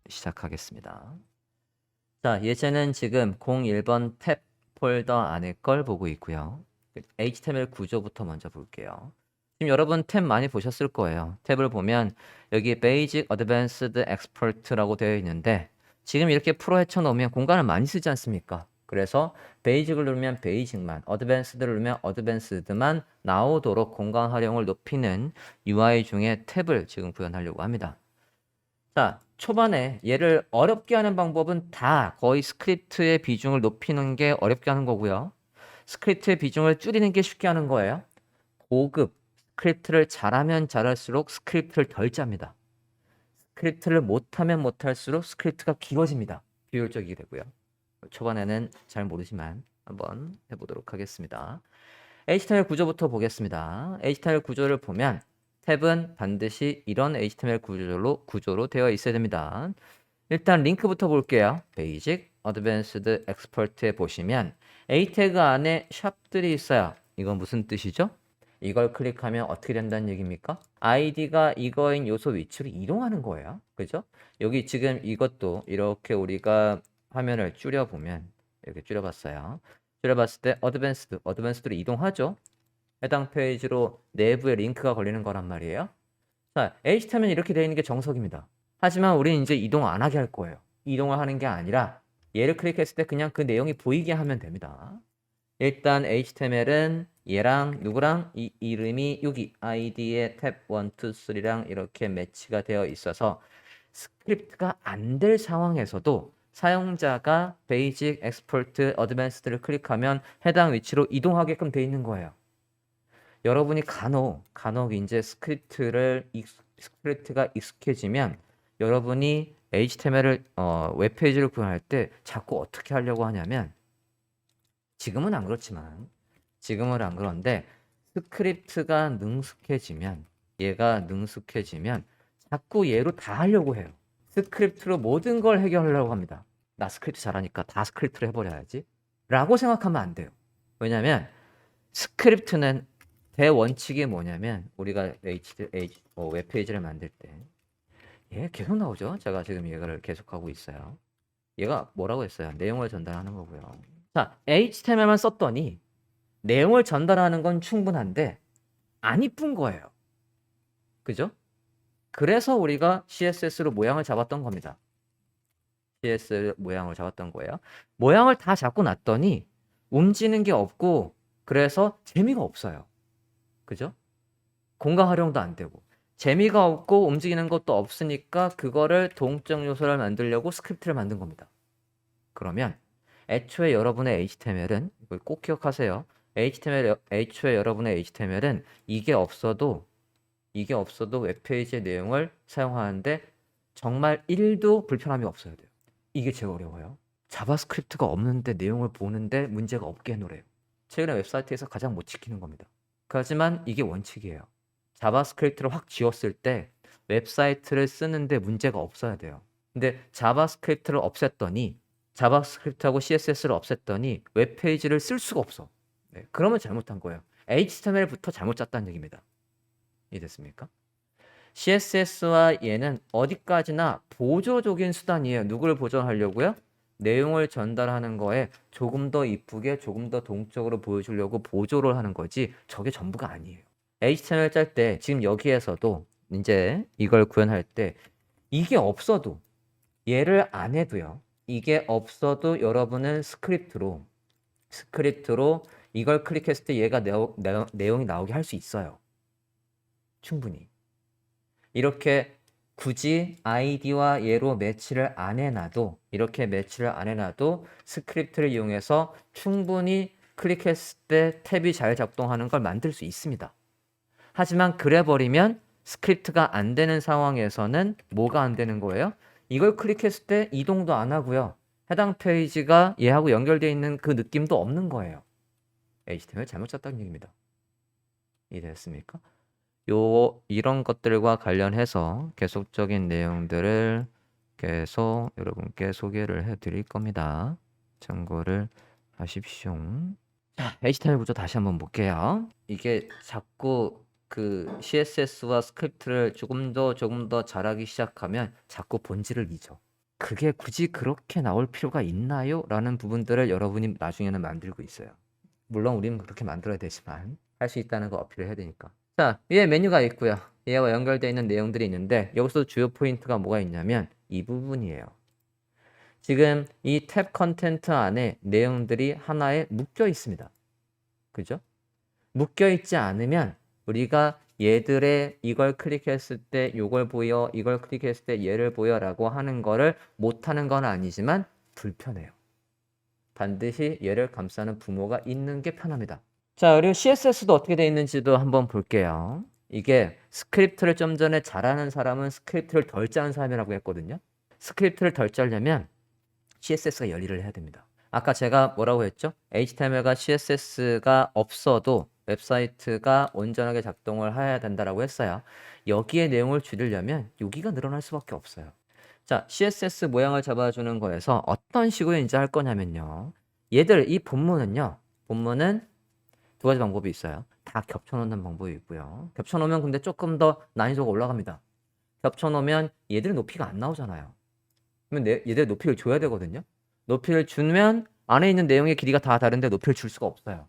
시작하겠습니다. 자, 예제는 지금 01번 탭 폴더 안에 걸 보고 있고요. HTML 구조부터 먼저 볼게요. 지금 여러분 탭 많이 보셨을 거예요. 탭을 보면 여기 Basic, Advanced, Expert라고 되어 있는데 지금 이렇게 풀어 헤쳐 놓으면 공간을 많이 쓰지 않습니까? 그래서 Basic을 누르면 Basic만, Advanced를 누르면 Advanced만 나오도록 공간 활용을 높이는 UI 중에 탭을 지금 구현하려고 합니다. 자, 초반에 얘를 어렵게 하는 방법은 다 거의 스크립트의 비중을 높이는 게 어렵게 하는 거고요. 스크립트의 비중을 줄이는 게 쉽게 하는 거예요. 고급 스크립트를 잘하면 잘할수록 스크립트를 덜 짭니다. 스크립트를 못하면 못할수록 스크립트가 길어집니다. 비효율적이게 되고요. 초반에는 잘 모르지만 한번 해보도록 하겠습니다. HTML 구조부터 보겠습니다. HTML 구조를 보면 탭은 반드시 이런 HTML 구조로 되어 있어야 됩니다. 일단 링크부터 볼게요. Basic, Advanced, Expert에 보시면 A 태그 안에 샵들이 있어요. 이건 무슨 뜻이죠? 이걸 클릭하면 어떻게 된다는 얘기입니까? 아이디가 이거인 요소 위치로 이동하는 거예요. 그죠? 여기 지금 이것도 이렇게 우리가 화면을 줄여보면 이렇게 줄여봤어요. 줄여봤을 때 어드밴스드로 이동하죠. 해당 페이지로 내부에 링크가 걸리는 거란 말이에요. 자, HTML은 이렇게 되어 있는 게 정석입니다. 하지만 우리는 이제 이동 안 하게 할 거예요. 이동을 하는 게 아니라 얘를 클릭했을 때 그냥 그 내용이 보이게 하면 됩니다. 일단 HTML은 얘랑 누구랑 이 이름이 여기 id의 탭 1, 2, 3랑 이렇게 매치가 되어 있어서 스크립트가 안 될 상황에서도 사용자가 베이직, 엑스퍼트, 어드밴스드를 클릭하면 해당 위치로 이동하게끔 되어 있는 거예요. 여러분이 간혹 이제 스크립트가 익숙해지면 여러분이 HTML을 웹페이지를 구현할 때 자꾸 어떻게 하려고 하냐면 지금은 안 그런데 스크립트가 얘가 능숙해지면 자꾸 얘로 다 하려고 해요. 스크립트로 모든 걸 해결하려고 합니다. 나 스크립트 잘하니까 다 스크립트로 해버려야지 라고 생각하면 안 돼요. 왜냐면 스크립트는 대원칙이 뭐냐면 우리가 웹페이지를 만들 때 얘 계속 나오죠. 제가 지금 얘를 계속하고 있어요. 얘가 뭐라고 했어요? 내용을 전달하는 거고요. 자, HTML만 썼더니 내용을 전달하는 건 충분한데 안 이쁜 거예요. 그죠? 그래서 우리가 CSS로 모양을 잡았던 겁니다. CSS 모양을 잡았던 거예요. 모양을 다 잡고 놨더니 움직이는 게 없고 그래서 재미가 없어요. 그죠? 공간 활용도 안 되고 재미가 없고 움직이는 것도 없으니까 그거를 동적 요소를 만들려고 스크립트를 만든 겁니다. 그러면 애초에 여러분의 HTML은 이걸 꼭 기억하세요. 애초에 여러분의 HTML은 이게 없어도 웹페이지의 내용을 사용하는데 정말 1도 불편함이 없어야 돼요. 이게 제일 어려워요. 자바스크립트가 없는데 내용을 보는데 문제가 없게 해놓으래요. 최근에 웹사이트에서 가장 못 지키는 겁니다. 하지만 이게 원칙이에요. 자바스크립트를 확 지웠을 때 웹사이트를 쓰는데 문제가 없어야 돼요. 근데 자바스크립트하고 CSS를 없앴더니 웹페이지를 쓸 수가 없어. 네, 그러면 잘못한 거예요. HTML부터 잘못 짰다는 얘기입니다. 이해됐습니까? CSS와 얘는 어디까지나 보조적인 수단이에요. 누구를 보조하려고요? 내용을 전달하는 거에 조금 더 이쁘게 조금 더 동적으로 보여주려고 보조를 하는 거지 저게 전부가 아니에요. HTML 짤 때 지금 여기에서도 이제 이걸 구현할 때 이게 없어도 얘를 안 해도요. 이게 없어도 여러분은 스크립트로 이걸 클릭했을 때 얘가 내용이 나오게 할 수 있어요. 충분히. 이렇게 굳이 아이디와 얘로 매치를 안 해놔도 스크립트를 이용해서 충분히 클릭했을 때 탭이 잘 작동하는 걸 만들 수 있습니다. 하지만 그래버리면 스크립트가 안 되는 상황에서는 뭐가 안 되는 거예요? 이걸 클릭했을 때 이동도 안 하고요. 해당 페이지가 얘하고 연결되어 있는 그 느낌도 없는 거예요. HTML 잘못 짰다는 얘기입니다. 이해됐습니까? 이런 것들과 관련해서 계속적인 내용들을 계속 여러분께 소개를 해 드릴 겁니다. 참고를 하십시오. 자, HTML 구조 다시 한번 볼게요. 이게 자꾸 그 CSS와 스크립트를 조금 더 잘하기 시작하면 자꾸 본질을 잊어. 그게 굳이 그렇게 나올 필요가 있나요? 라는 부분들을 여러분이 나중에는 만들고 있어요. 물론 우리는 그렇게 만들어야 되지만 할 수 있다는 거 어필을 해야 되니까. 자, 위에 메뉴가 있고요. 얘와 연결되어 있는 내용들이 있는데 여기서 주요 포인트가 뭐가 있냐면 이 부분이에요. 지금 이 탭 컨텐트 안에 내용들이 하나에 묶여 있습니다. 그죠? 묶여 있지 않으면 우리가 얘들의 이걸 클릭했을 때 요걸 보여, 이걸 클릭했을 때 얘를 보여라고 하는 거를 못하는 건 아니지만 불편해요. 반드시 얘를 감싸는 부모가 있는 게 편합니다. 자, 그리고 CSS도 어떻게 되어 있는지도 한번 볼게요. 이게 스크립트를 좀 전에 잘하는 사람은 스크립트를 덜 짜는 사람이라고 했거든요. 스크립트를 덜 짜려면 CSS가 열일을 해야 됩니다. 아까 제가 뭐라고 했죠? HTML과 CSS가 없어도 웹사이트가 온전하게 작동을 해야 된다라고 했어요. 여기에 내용을 줄이려면 여기가 늘어날 수밖에 없어요. 자, CSS 모양을 잡아주는 거에서 어떤 식으로 이제 할 거냐면요. 얘들, 이 본문은요. 본문은 두 가지 방법이 있어요. 다 겹쳐놓는 방법이 있고요. 겹쳐놓으면 근데 조금 더 난이도가 올라갑니다. 겹쳐놓으면 얘들 높이가 안 나오잖아요. 그러면 얘들 높이를 줘야 되거든요. 높이를 주면 안에 있는 내용의 길이가 다 다른데 높이를 줄 수가 없어요.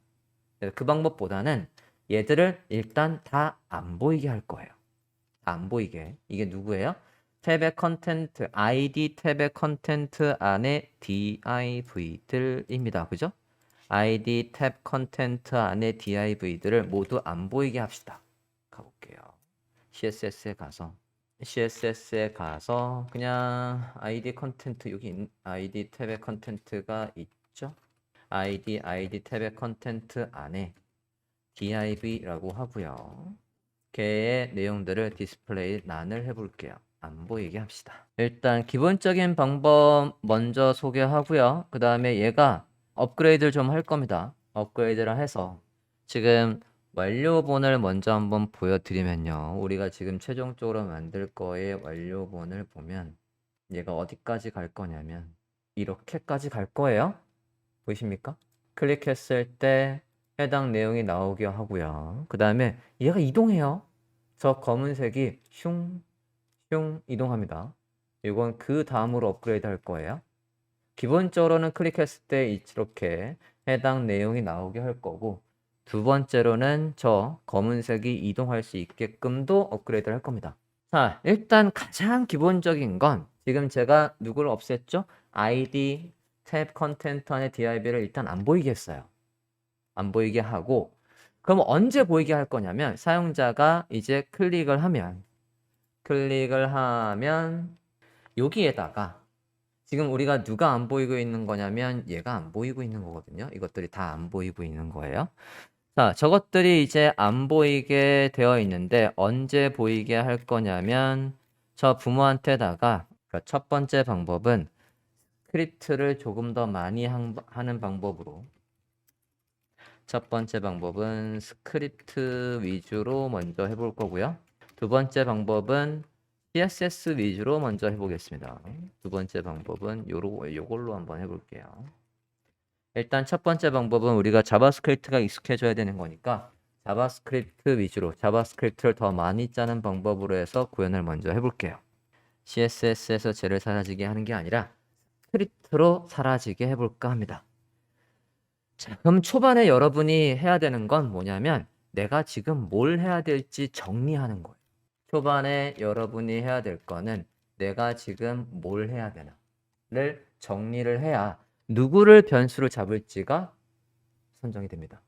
그 방법보다는 얘들을 일단 다 안 보이게 할 거예요. 안 보이게. 이게 누구예요? 탭의 컨텐트, ID 탭의 컨텐트 안에 div들입니다. 그죠? ID 탭 컨텐트 안에 div들을 모두 안 보이게 합시다. 가볼게요. CSS에 가서 그냥 ID 컨텐트 여기 ID 탭의 컨텐트가 있죠? ID 탭의 컨텐트 안에 div라고 하고요. 걔의 내용들을 디스플레이 란을 해볼게요. 안 보이게 합시다. 일단 기본적인 방법 먼저 소개하고요. 그 다음에 얘가 업그레이드를 좀 할 겁니다. 업그레이드를 해서 지금 완료본을 먼저 한번 보여드리면요. 우리가 지금 최종적으로 만들 거의 완료본을 보면 얘가 어디까지 갈 거냐면 이렇게까지 갈 거예요. 보이십니까? 클릭했을 때 해당 내용이 나오게 하고요. 그 다음에 얘가 이동해요. 저 검은색이 슝 이동합니다. 이건 그 다음으로 업그레이드 할 거예요. 기본적으로는 클릭했을 때 이렇게 해당 내용이 나오게 할 거고 두 번째로는 저 검은색이 이동할 수 있게끔도 업그레이드를 할 겁니다. 자, 일단 가장 기본적인 건 지금 제가 누구를 없앴죠? ID 탭 컨텐트 안에 div를 일단 안 보이게 했어요. 안 보이게 하고 그럼 언제 보이게 할 거냐면 사용자가 이제 클릭을 하면 여기에다가 지금 우리가 누가 안 보이고 있는 거냐면 얘가 안 보이고 있는 거거든요. 이것들이 다 안 보이고 있는 거예요. 자, 저것들이 이제 안 보이게 되어 있는데 언제 보이게 할 거냐면 저 부모한테다가 첫 번째 방법은 스크립트를 조금 더 많이 하는 방법으로 첫 번째 방법은 스크립트 위주로 먼저 해볼 거고요. 두 번째 방법은 CSS 위주로 먼저 해보겠습니다. 두 번째 방법은 요걸로 한번 해볼게요. 일단 첫 번째 방법은 우리가 자바스크립트가 익숙해져야 되는 거니까 자바스크립트 위주로 자바스크립트를 더 많이 짜는 방법으로 해서 구현을 먼저 해볼게요. CSS에서 쟤를 사라지게 하는 게 아니라 스크립트로 사라지게 해볼까 합니다. 자, 그럼 초반에 여러분이 해야 되는 건 뭐냐면 내가 지금 뭘 해야 될지 정리하는 거예요. 초반에 여러분이 해야 될 거는 내가 지금 뭘 해야 되나를 정리를 해야 누구를 변수로 잡을지가 선정이 됩니다.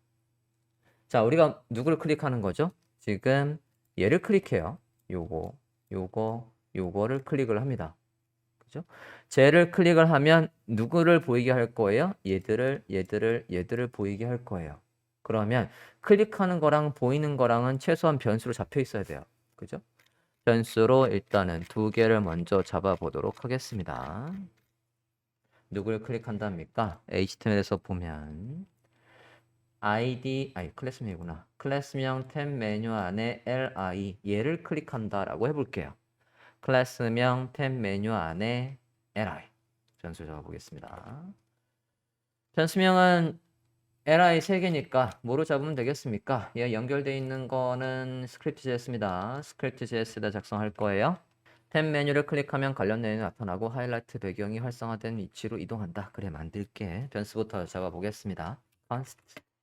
자, 우리가 누구를 클릭하는 거죠? 지금 얘를 클릭해요. 요거를 클릭을 합니다. 그죠? 쟤를 클릭을 하면 누구를 보이게 할 거예요? 얘들을 보이게 할 거예요. 그러면 클릭하는 거랑 보이는 거랑은 최소한 변수로 잡혀 있어야 돼요. 그죠? 변수로 일단은 두 개를 먼저 잡아 보도록 하겠습니다. 누구를 클릭한답니까? HTML에서 보면 클래스명이구나. 클래스명 탭 메뉴 안에 li 얘를 클릭한다라고 해볼게요. 클래스명 탭 메뉴 안에 li 변수 적어보겠습니다. 변수명은 li 3개니까 뭐로 잡으면 되겠습니까? 얘 연결되어 있는 거는 스크립트.js입니다. 스크립트.js에다 작성할 거예요. 탭 메뉴를 클릭하면 관련 내용이 나타나고 하이라이트 배경이 활성화된 위치로 이동한다. 그래 만들게. 변수부터 잡아보겠습니다. const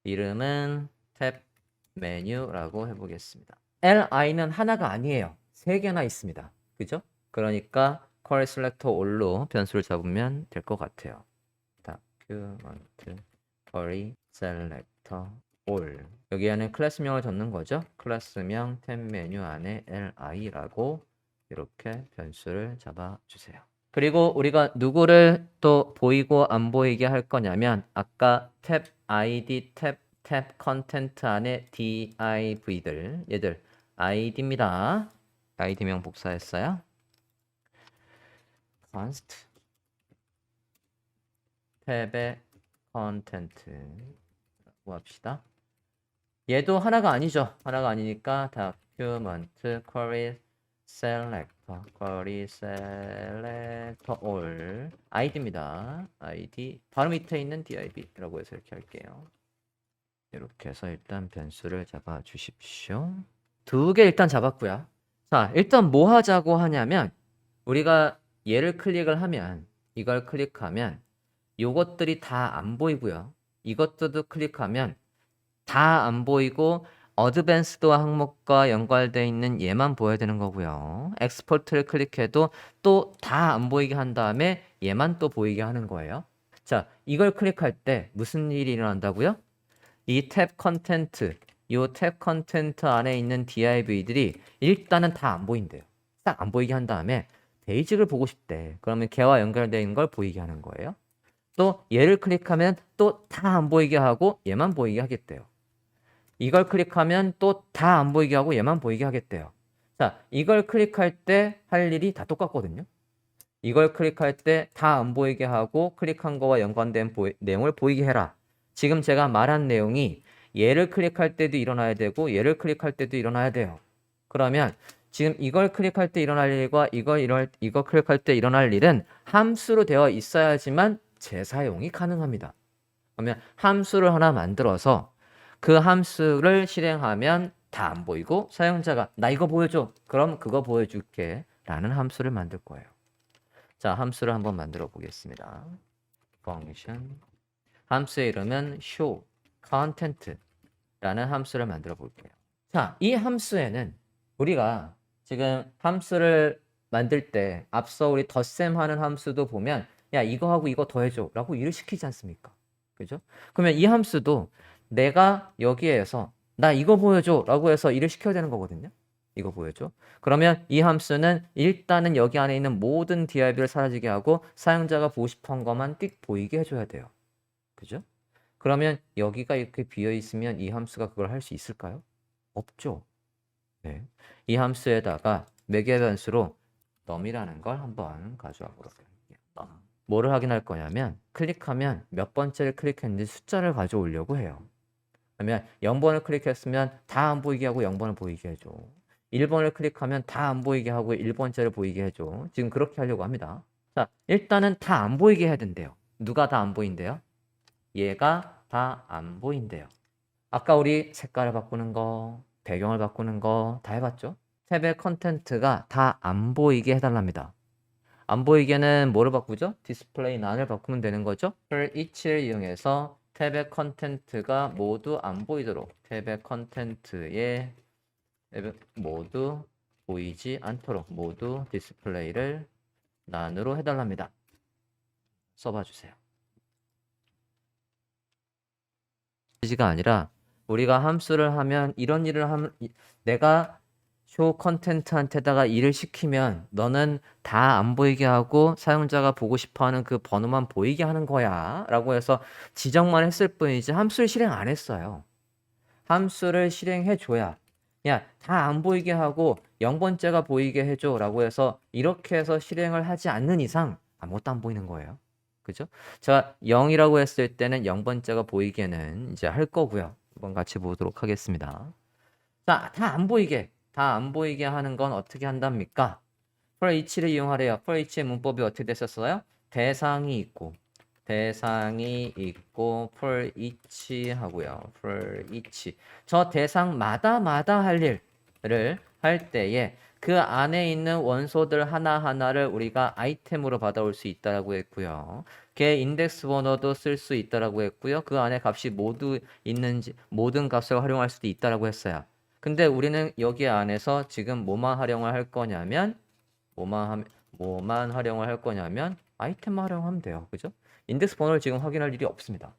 이름은 탭 메뉴라고 해보겠습니다. li는 하나가 아니에요. 세 개나 있습니다. 그죠? 그러니까 query selector all로 변수를 잡으면 될 것 같아요. document query selector all 여기에는 클래스명을 적는 거죠. 클래스명 탭 메뉴 안에 li라고 이렇게 변수를 잡아주세요. 그리고 우리가 누구를 또 보이고 안 보이게 할 거냐면 아까 탭 id 탭 컨텐트 안에 div들 얘들 id입니다. id명 복사했어요. const 탭의 컨텐트라고 합시다. 얘도 하나가 아니죠. 하나가 아니니까 document query selector all id입니다. id 바로 밑에 있는 div라고 해서 이렇게 할게요. 이렇게 해서 일단 변수를 잡아 주십시오. 두 개 일단 잡았고요. 자, 일단 뭐 하자고 하냐면 우리가 얘를 클릭을 하면 이걸 클릭하면 요것들이 다 안 보이고요. 이것들도 클릭하면 다 안 보이고 어드밴스드 항목과 연관되어 있는 얘만 보여야 되는 거고요. 엑스포트를 클릭해도 또 다 안 보이게 한 다음에 얘만 또 보이게 하는 거예요. 자, 이걸 클릭할 때 무슨 일이 일어난다고요? 이 탭 컨텐트, 이 탭 컨텐트 안에 있는 div들이 일단은 다 안 보인대요. 딱 안 보이게 한 다음에 베이직을 보고 싶대. 그러면 걔와 연결되어 있는 걸 보이게 하는 거예요. 또 얘를 클릭하면 또 다 안 보이게 하고 얘만 보이게 하겠대요. 이걸 클릭하면 또 다 안 보이게 하고 얘만 보이게 하겠대요. 자, 이걸 클릭할 때 할 일이 다 똑같거든요. 이걸 클릭할 때 다 안 보이게 하고 클릭한 거와 연관된 내용을 보이게 해라. 지금 제가 말한 내용이 얘를 클릭할 때도 일어나야 되고 얘를 클릭할 때도 일어나야 돼요. 그러면 지금 이걸 클릭할 때 일어날 일과 이거 클릭할 때 일어날 일은 함수로 되어 있어야지만 재사용이 가능합니다. 그러면 함수를 하나 만들어서 그 함수를 실행하면 다 안 보이고 사용자가 나 이거 보여줘. 그럼 그거 보여줄게 라는 함수를 만들 거예요. 자, 함수를 한번 만들어 보겠습니다. function 함수의 이름은 show content 라는 함수를 만들어 볼게요. 자, 이 함수에는 우리가 지금 함수를 만들 때 앞서 우리 덧셈 하는 함수도 보면 야 이거 하고 이거 더해줘 라고 일을 시키지 않습니까? 그죠? 그러면 이 함수도 내가 여기에서 나 이거 보여줘 라고 해서 일을 시켜야 되는 거거든요. 이거 보여줘. 그러면 이 함수는 일단은 여기 안에 있는 모든 div를 사라지게 하고 사용자가 보고 싶은 것만 띡 보이게 해줘야 돼요. 그죠? 그러면 여기가 이렇게 비어 있으면 이 함수가 그걸 할 수 있을까요? 없죠. 네. 이 함수에다가 매개 변수로 num이라는 걸 한번 가져와 보도록 할게요. 뭐를 확인할 거냐면 클릭하면 몇 번째를 클릭했는지 숫자를 가져오려고 해요. 그러면 0번을 클릭했으면 다 안 보이게 하고 0번을 보이게 해줘. 1번을 클릭하면 다 안 보이게 하고 1번째를 보이게 해줘. 지금 그렇게 하려고 합니다. 자, 일단은 다 안 보이게 해야 된대요. 누가 다 안 보인대요? 얘가 다 안 보인대요. 아까 우리 색깔을 바꾸는 거, 배경을 바꾸는 거 다 해봤죠? 탭의 컨텐트가 다 안 보이게 해달랍니다. 안 보이게는 뭐를 바꾸죠? 디스플레이 none을 바꾸면 되는 거죠? for each를 이용해서 탭의 컨텐트가 모두 안 보이도록 탭의 컨텐트에 모두 보이지 않도록 모두 디스플레이를 none으로 해달랍니다. 써봐 주세요. 가 아니라 우리가 함수를 하면 이런 일을 하면 내가 쇼 컨텐트한테다가 일을 시키면 너는 다 안 보이게 하고 사용자가 보고 싶어하는 그 번호만 보이게 하는 거야 라고 해서 지정만 했을 뿐이지 함수를 실행 안 했어요. 함수를 실행해 줘야 야 다 안 보이게 하고 0번째가 보이게 해줘 라고 해서 이렇게 해서 실행을 하지 않는 이상 아무것도 안 보이는 거예요. 그죠? 제가 0이라고 했을 때는 0번째가 보이게는 이제 할 거고요. 한번 같이 보도록 하겠습니다. 자, 다 안 보이게 하는 건 어떻게 한답니까? for each를 이용하래요. for each의 문법이 어떻게 됐었어요? 대상이 있고 for each 하고요. for each 저 대상마다 할 일을 할 때에 그 안에 있는 원소들 하나하나를 우리가 아이템으로 받아올 수 있다라고 했고요. 걔 인덱스 번호도 쓸 수 있다라고 했고요. 그 안에 값이 모두 있는지 모든 값을 활용할 수도 있다라고 했어요. 근데 우리는 여기 안에서 지금 뭐만 활용을 할 거냐면 뭐만 활용을 할 거냐면 아이템만 활용하면 돼요. 그죠? 인덱스 번호를 지금 확인할 일이 없습니다.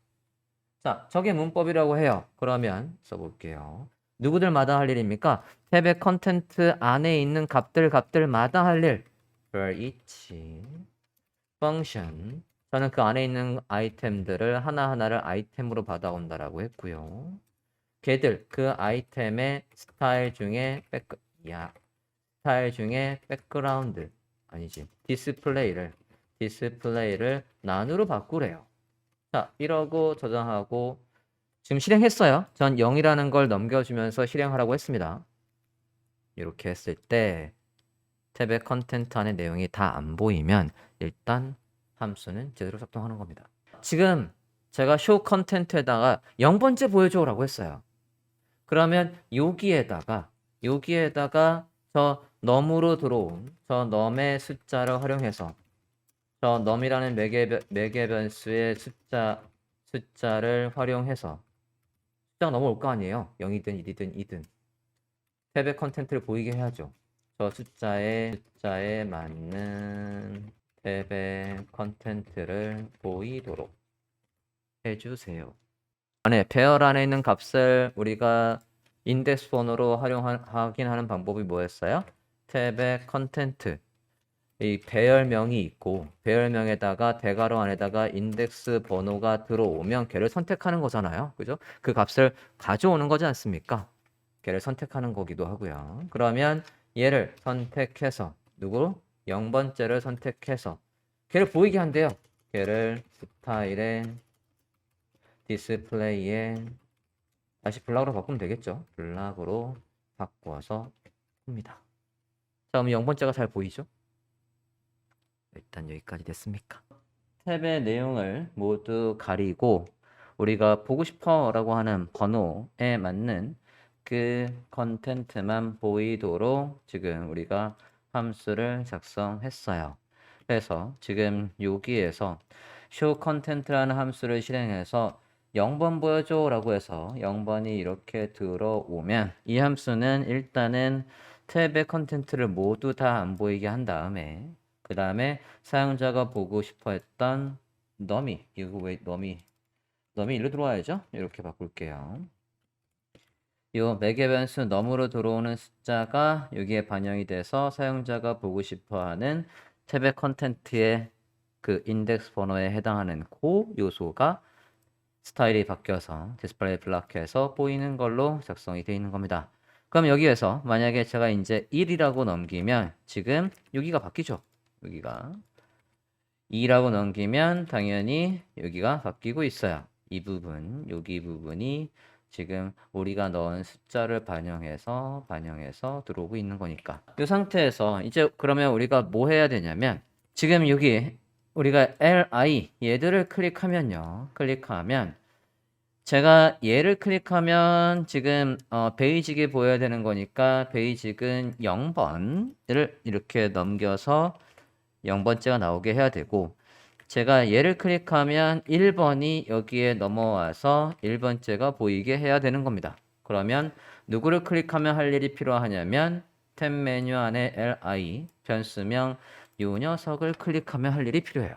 자, 저게 문법이라고 해요. 그러면 써볼게요. 누구들마다 할 일입니까? 탭의 컨텐트 안에 있는 값들마다 할 일. for each function. 저는 그 안에 있는 아이템들을 하나하나를 아이템으로 받아온다라고 했고요. 걔들 그 아이템의 스타일 중에 백그라운드 아니지 디스플레이를 난으로 바꾸래요. 자, 이러고 저장하고 지금 실행했어요. 전 0이라는 걸 넘겨주면서 실행하라고 했습니다. 이렇게 했을 때 탭의 컨텐트 안에 내용이 다 안 보이면 일단 함수는 제대로 작동하는 겁니다. 지금 제가 show 컨텐트에다가 0번째 보여줘라고 했어요. 그러면 여기에다가 저 num으로 들어온 저 num의 숫자를 활용해서 저 num이라는 매개 변수의 숫자를 활용해서 숫자가 넘어올 거 아니에요. 0이든 1이든 2든 탭의 컨텐트를 보이게 해야죠. 저 숫자에 맞는 탭의 컨텐트를 보이도록 해주세요. 안에 배열 안에 있는 값을 우리가 인덱스 번호로 확인하는 방법이 뭐였어요? 탭의 컨텐트 이 배열명이 있고 배열명에다가 대괄호 안에다가 인덱스 번호가 들어오면 걔를 선택하는 거잖아요. 그죠? 그 값을 가져오는 거지 않습니까? 걔를 선택하는 거기도 하고요. 그러면 얘를 선택해서 누구? 0번째를 선택해서 걔를 보이게 한대요. 걔를 스타일에 디스플레이에 다시 블락으로 바꾸면 되겠죠. 블락으로 바꿔서 합니다. 자, 그럼 0번째가 잘 보이죠? 일단 여기까지 됐습니까? 탭의 내용을 모두 가리고 우리가 보고 싶어 라고 하는 번호에 맞는 그 컨텐트만 보이도록 지금 우리가 함수를 작성했어요. 그래서 지금 여기에서 show content라는 함수를 실행해서 0번 보여줘 라고 해서 0번이 이렇게 들어오면 이 함수는 일단은 탭의 컨텐트를 모두 다 안 보이게 한 다음에 그 다음에 사용자가 보고 싶어 했던 너미 이거 왜 너미 일로 들어와야죠. 이렇게 바꿀게요. 요 매개 변수 넘으로 들어오는 숫자가 여기에 반영이 돼서 사용자가 보고 싶어 하는 탭의 컨텐트의 그 인덱스 번호에 해당하는 그 요소가 스타일이 바뀌어서 디스플레이 블락해서 보이는 걸로 작성이 되어 있는 겁니다. 그럼 여기에서 만약에 제가 이제 1이라고 넘기면 지금 여기가 바뀌죠. 여기가 2라고 넘기면 당연히 여기가 바뀌고 있어요. 이 부분, 여기 부분이 지금 우리가 넣은 숫자를 반영해서 들어오고 있는 거니까. 이 상태에서 이제 그러면 우리가 뭐 해야 되냐면 지금 여기 우리가 li 얘들을 클릭하면요. 클릭하면 제가 얘를 클릭하면 지금 베이직이 보여야 되는 거니까 베이직은 0번을 이렇게 넘겨서 0번째가 나오게 해야 되고 제가 얘를 클릭하면 1번이 여기에 넘어와서 1번째가 보이게 해야 되는 겁니다. 그러면 누구를 클릭하면 할 일이 필요하냐면 탭 메뉴 안에 li 변수명 이 녀석을 클릭하면 할 일이 필요해요.